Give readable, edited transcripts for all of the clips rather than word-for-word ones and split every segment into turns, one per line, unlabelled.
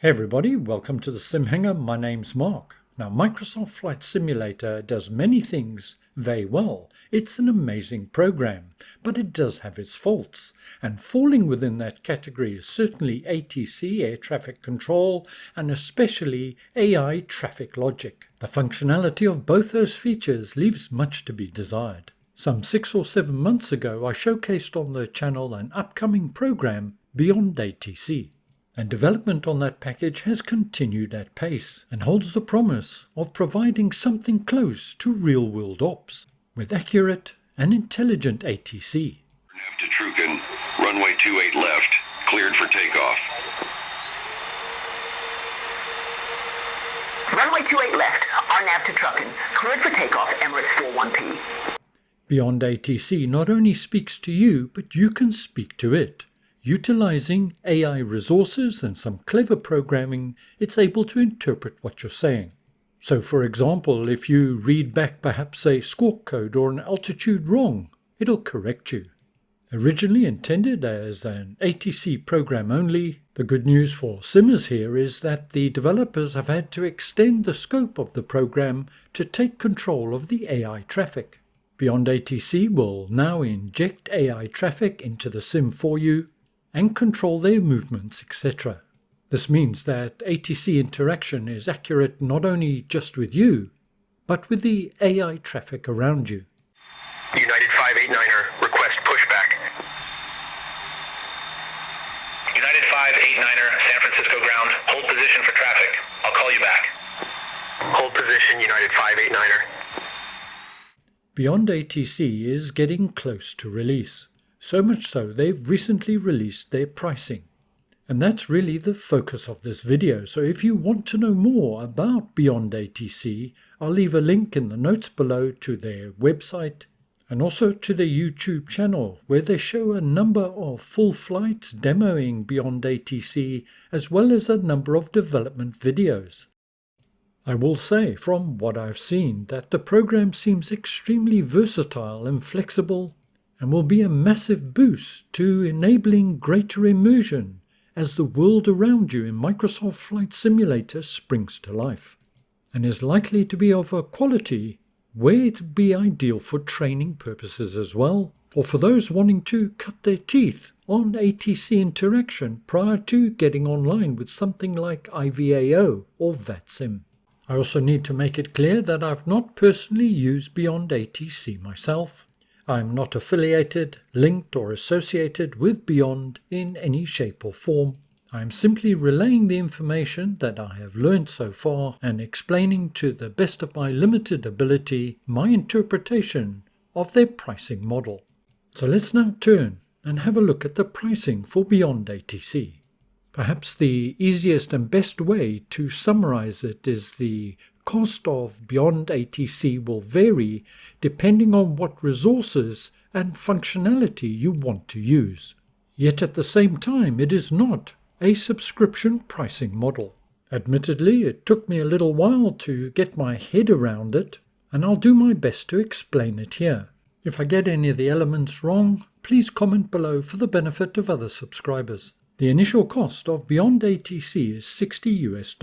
Hey everybody, welcome to the SimHanger. My name's Mark. Now, Microsoft Flight Simulator does many things very well. It's an amazing program, but it does have its faults. And falling within that category is certainly ATC, Air Traffic Control, and especially AI Traffic Logic. The functionality of both those features leaves much to be desired. Some 6 or 7 months ago, I showcased on the channel an upcoming program, Beyond ATC. And development on that package has continued at pace and holds the promise of providing something close to real-world ops with accurate and intelligent ATC.
Nav to Truchin, runway 28 left, cleared for takeoff.
Runway 28 left, RNAV to Truchin, cleared for takeoff, Emirates 41P.
Beyond ATC not only speaks to you, but you can speak to it. Utilizing AI resources and some clever programming, it's able to interpret what you're saying. So for example, if you read back perhaps a squawk code or an altitude wrong, it'll correct you. Originally intended as an ATC program only, the good news for simmers here is that the developers have had to extend the scope of the program to take control of the AI traffic. Beyond ATC will now inject AI traffic into the sim for you and control their movements, etc. This means that ATC interaction is accurate not only just with you, but with the AI traffic around you.
United 589er, request pushback. United 589er, San Francisco ground, hold position for traffic. I'll call you back. Hold position, United 589er.
Beyond ATC is getting close to release. So much so, they've recently released their pricing. And that's really the focus of this video. So if you want to know more about Beyond ATC, I'll leave a link in the notes below to their website and also to their YouTube channel, where they show a number of full flights demoing Beyond ATC, as well as a number of development videos. I will say, from what I've seen, that the program seems extremely versatile and flexible, and will be a massive boost to enabling greater immersion as the world around you in Microsoft Flight Simulator springs to life, and is likely to be of a quality where it would be ideal for training purposes as well, or for those wanting to cut their teeth on ATC interaction prior to getting online with something like IVAO or VATSIM. I also need to make it clear that I've not personally used Beyond ATC myself. I'm not affiliated, linked or associated with Beyond in any shape or form. I'm simply relaying the information that I have learned so far and explaining to the best of my limited ability my interpretation of their pricing model. So let's now turn and have a look at the pricing for Beyond ATC. Perhaps the easiest and best way to summarize it is the cost of Beyond ATC will vary depending on what resources and functionality you want to use. Yet at the same time, it is not a subscription pricing model. Admittedly, it took me a little while to get my head around it, and I'll do my best to explain it here. If I get any of the elements wrong, please comment below for the benefit of other subscribers. The initial cost of Beyond ATC is $60 US.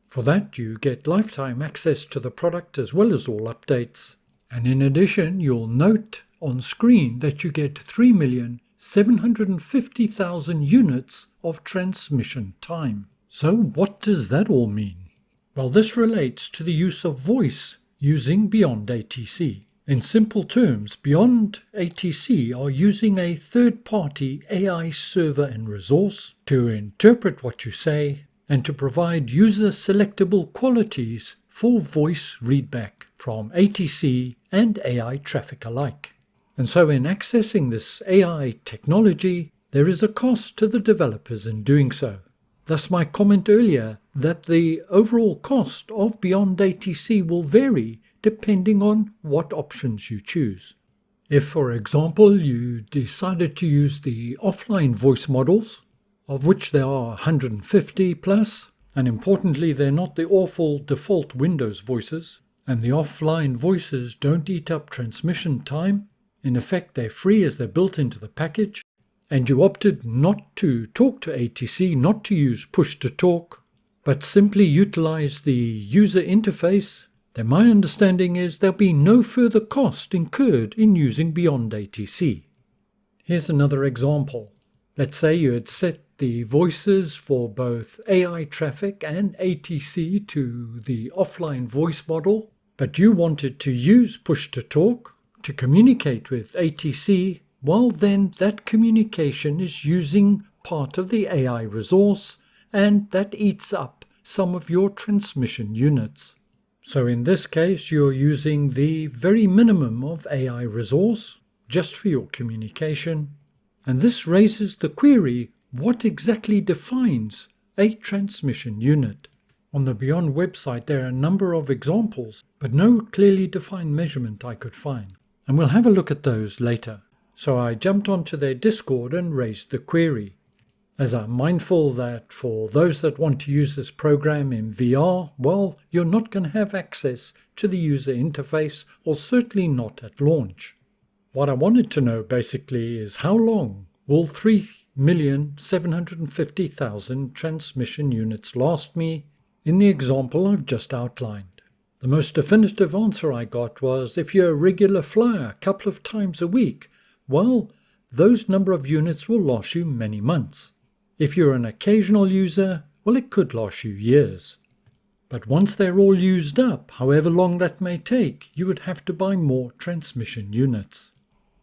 For that, you get lifetime access to the product as well as all updates. And in addition, you'll note on screen that you get 3,750,000 units of transmission time. So what does that all mean? Well, this relates to the use of voice using Beyond ATC. In simple terms, Beyond ATC are using a third-party AI server and resource to interpret what you say and to provide user-selectable qualities for voice readback from ATC and AI traffic alike. And so in accessing this AI technology, there is a cost to the developers in doing so. Thus my comment earlier that the overall cost of Beyond ATC will vary depending on what options you choose. If, for example, you decided to use the offline voice models, of which there are 150 plus, and importantly they're not the awful default Windows voices, and the offline voices don't eat up transmission time. In effect, they're free as they're built into the package, and you opted not to talk to ATC, not to use push-to-talk, but simply utilize the user interface, then my understanding is there'll be no further cost incurred in using Beyond ATC. Here's another example. Let's say you had set the voices for both AI traffic and ATC to the offline voice model, but you wanted to use push-to-talk to communicate with ATC. Well, then that communication is using part of the AI resource, and that eats up some of your transmission units. So in this case, you're using the very minimum of AI resource just for your communication. And this raises the query, what exactly defines a transmission unit? On the Beyond website, there are a number of examples, but no clearly defined measurement I could find. And we'll have a look at those later. So I jumped onto their Discord and raised the query, as I'm mindful that for those that want to use this program in VR, well, you're not going to have access to the user interface, or certainly not at launch. What I wanted to know basically is how long will 3,750,000 transmission units last me in the example I've just outlined? The most definitive answer I got was if you're a regular flyer a couple of times a week, well, those number of units will last you many months. If you're an occasional user, well, it could last you years. But once they're all used up, however long that may take, you would have to buy more transmission units.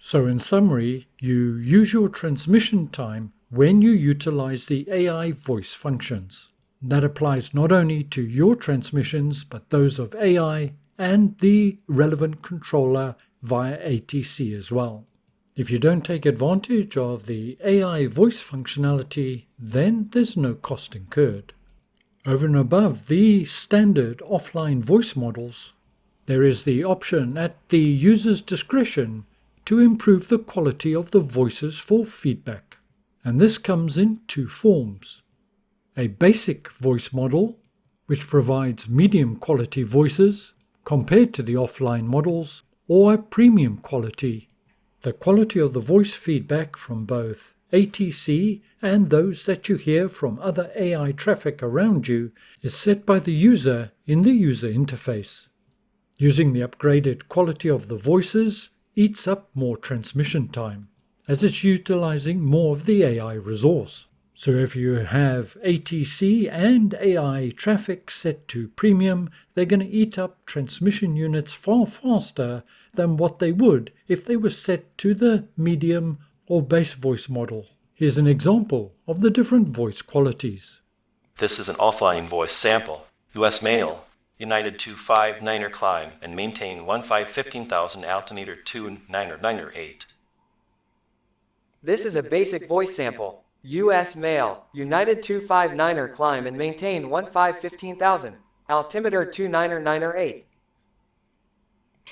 So in summary, you use your transmission time when you utilize the AI voice functions. That applies not only to your transmissions, but those of AI and the relevant controller via ATC as well. If you don't take advantage of the AI voice functionality, then there's no cost incurred. Over and above the standard offline voice models, there is the option at the user's discretion to improve the quality of the voices for feedback. And this comes in two forms. A basic voice model, which provides medium quality voices compared to the offline models, or a premium quality. The quality of the voice feedback from both ATC and those that you hear from other AI traffic around you is set by the user in the user interface. Using the upgraded quality of the voices eats up more transmission time, as it's utilizing more of the AI resource. So if you have ATC and AI traffic set to premium, they're going to eat up transmission units far faster than what they would if they were set to the medium or base voice model. Here's an example of the different voice qualities.
This is an offline voice sample. US male, United 259er climb and maintain 15,000 altimeter 2998.
This is a basic voice sample. US male, United 259er climb and maintain 15,000 altimeter 2998.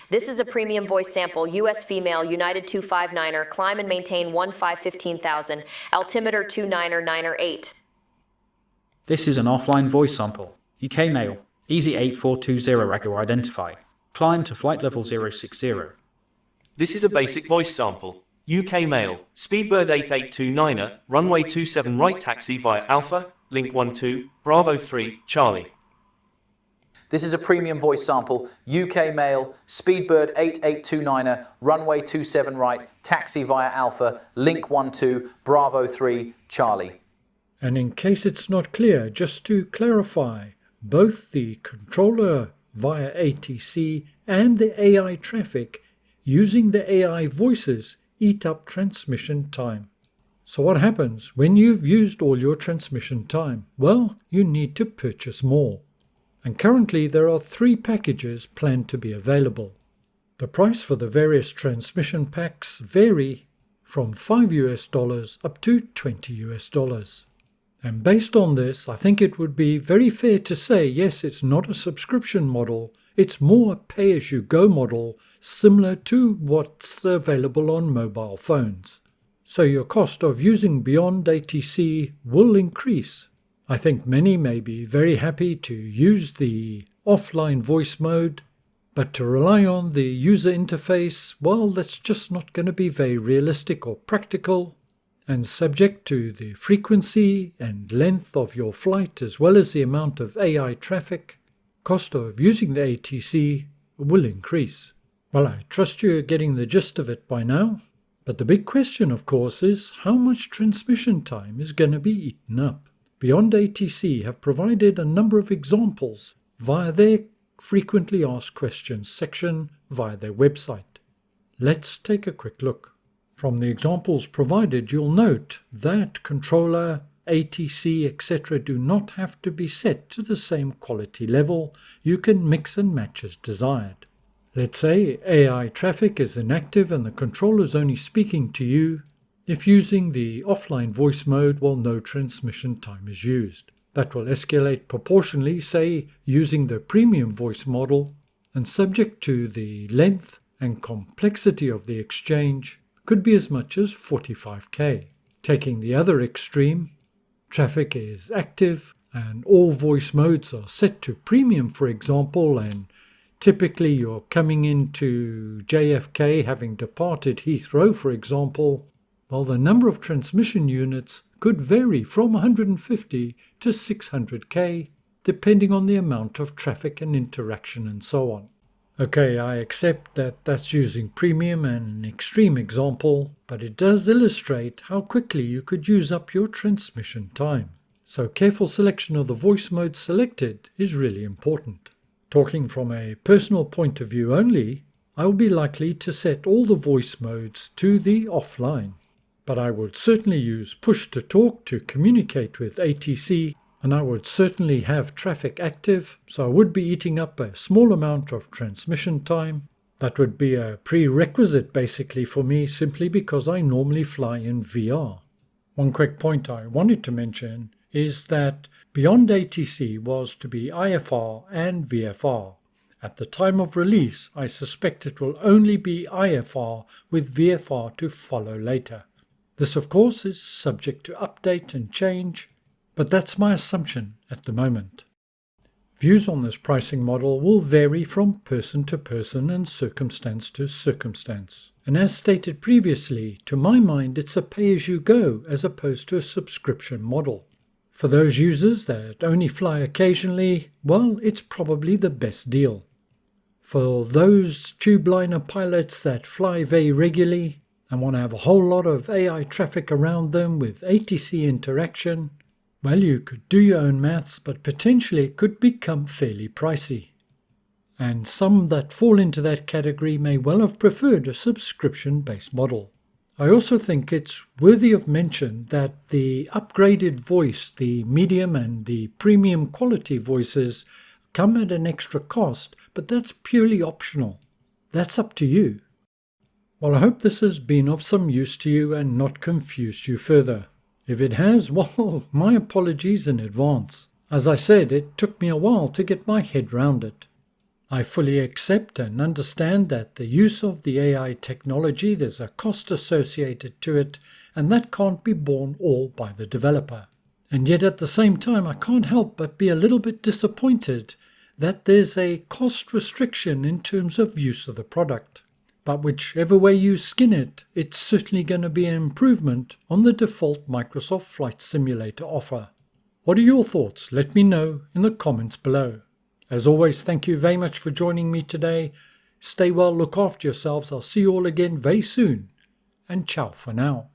This is a premium voice sample. US female, United 259er climb and maintain 15,000 altimeter 2998.
This is an offline voice sample. UK male, Easy 8420 Echo identify. Climb to flight level 060.
This is a basic voice sample. UK male, Speedbird 8829er, runway 27 right taxi via Alpha, Link 12, Bravo 3, Charlie.
This is a premium voice sample. UK male, Speedbird 8829er, runway 27 right, taxi via Alpha, Link 12, Bravo 3, Charlie.
And in case it's not clear, just to clarify, both the controller via ATC and the AI traffic using the AI voices eat up transmission time. So what happens when you've used all your transmission time? Well, you need to purchase more. And currently there are 3 packages planned to be available. The price for the various transmission packs vary from $5 up to $20. And based on this, I think it would be very fair to say, yes, it's not a subscription model, it's more a pay-as-you-go model, similar to what's available on mobile phones. So your cost of using Beyond ATC will increase. I think many may be very happy to use the offline voice mode, but to rely on the user interface, well, that's just not going to be very realistic or practical. and subject to the frequency and length of your flight as well as the amount of AI traffic, cost of using the ATC will increase. Well, I trust you're getting the gist of it by now, but the big question, of course, is how much transmission time is going to be eaten up. Beyond ATC have provided a number of examples via their frequently asked questions section via their website. Let's take a quick look. From the examples provided, you'll note that controller, ATC, etc. do not have to be set to the same quality level. You can mix and match as desired. Let's say AI traffic is inactive and the controller is only speaking to you. If using the offline voice mode, well, no transmission time is used. That will escalate proportionally, say, using the premium voice model, and subject to the length and complexity of the exchange, could be as much as 45K. Taking the other extreme, traffic is active and all voice modes are set to premium, for example, and typically you're coming into JFK having departed Heathrow, for example, while the number of transmission units could vary from 150 to 600K, depending on the amount of traffic and interaction and so on. Okay, I accept that that's using premium and an extreme example, but it does illustrate how quickly you could use up your transmission time. So careful selection of the voice mode selected is really important. Talking from a personal point of view only, I will be likely to set all the voice modes to the offline. But I would certainly use push-to-talk to communicate with ATC, and I would certainly have traffic active, so I would be eating up a small amount of transmission time. That would be a prerequisite basically for me, simply because I normally fly in VR. One quick point I wanted to mention is that Beyond ATC was to be IFR and VFR. At the time of release, I suspect it will only be IFR with VFR to follow later. This, of course, is subject to update and change, but that's my assumption at the moment. Views on this pricing model will vary from person to person and circumstance to circumstance. And as stated previously, to my mind, it's a pay-as-you-go as opposed to a subscription model. For those users that only fly occasionally, well, it's probably the best deal. For those tube liner pilots that fly very regularly and want to have a whole lot of AI traffic around them with ATC interaction, well, you could do your own maths, but potentially it could become fairly pricey. And some that fall into that category may well have preferred a subscription-based model. I also think it's worthy of mention that the upgraded voice, the medium and the premium quality voices come at an extra cost, but that's purely optional. That's up to you. Well, I hope this has been of some use to you and not confused you further. If it has, well, my apologies in advance. As I said, it took me a while to get my head round it. I fully accept and understand that the use of the AI technology, there's a cost associated to it, and that can't be borne all by the developer. And yet at the same time, I can't help but be a little bit disappointed that there's a cost restriction in terms of use of the product. But whichever way you skin it, it's certainly going to be an improvement on the default Microsoft Flight Simulator offer. What are your thoughts? Let me know in the comments below. As always, thank you very much for joining me today. Stay well, look after yourselves. I'll see you all again very soon. And ciao for now.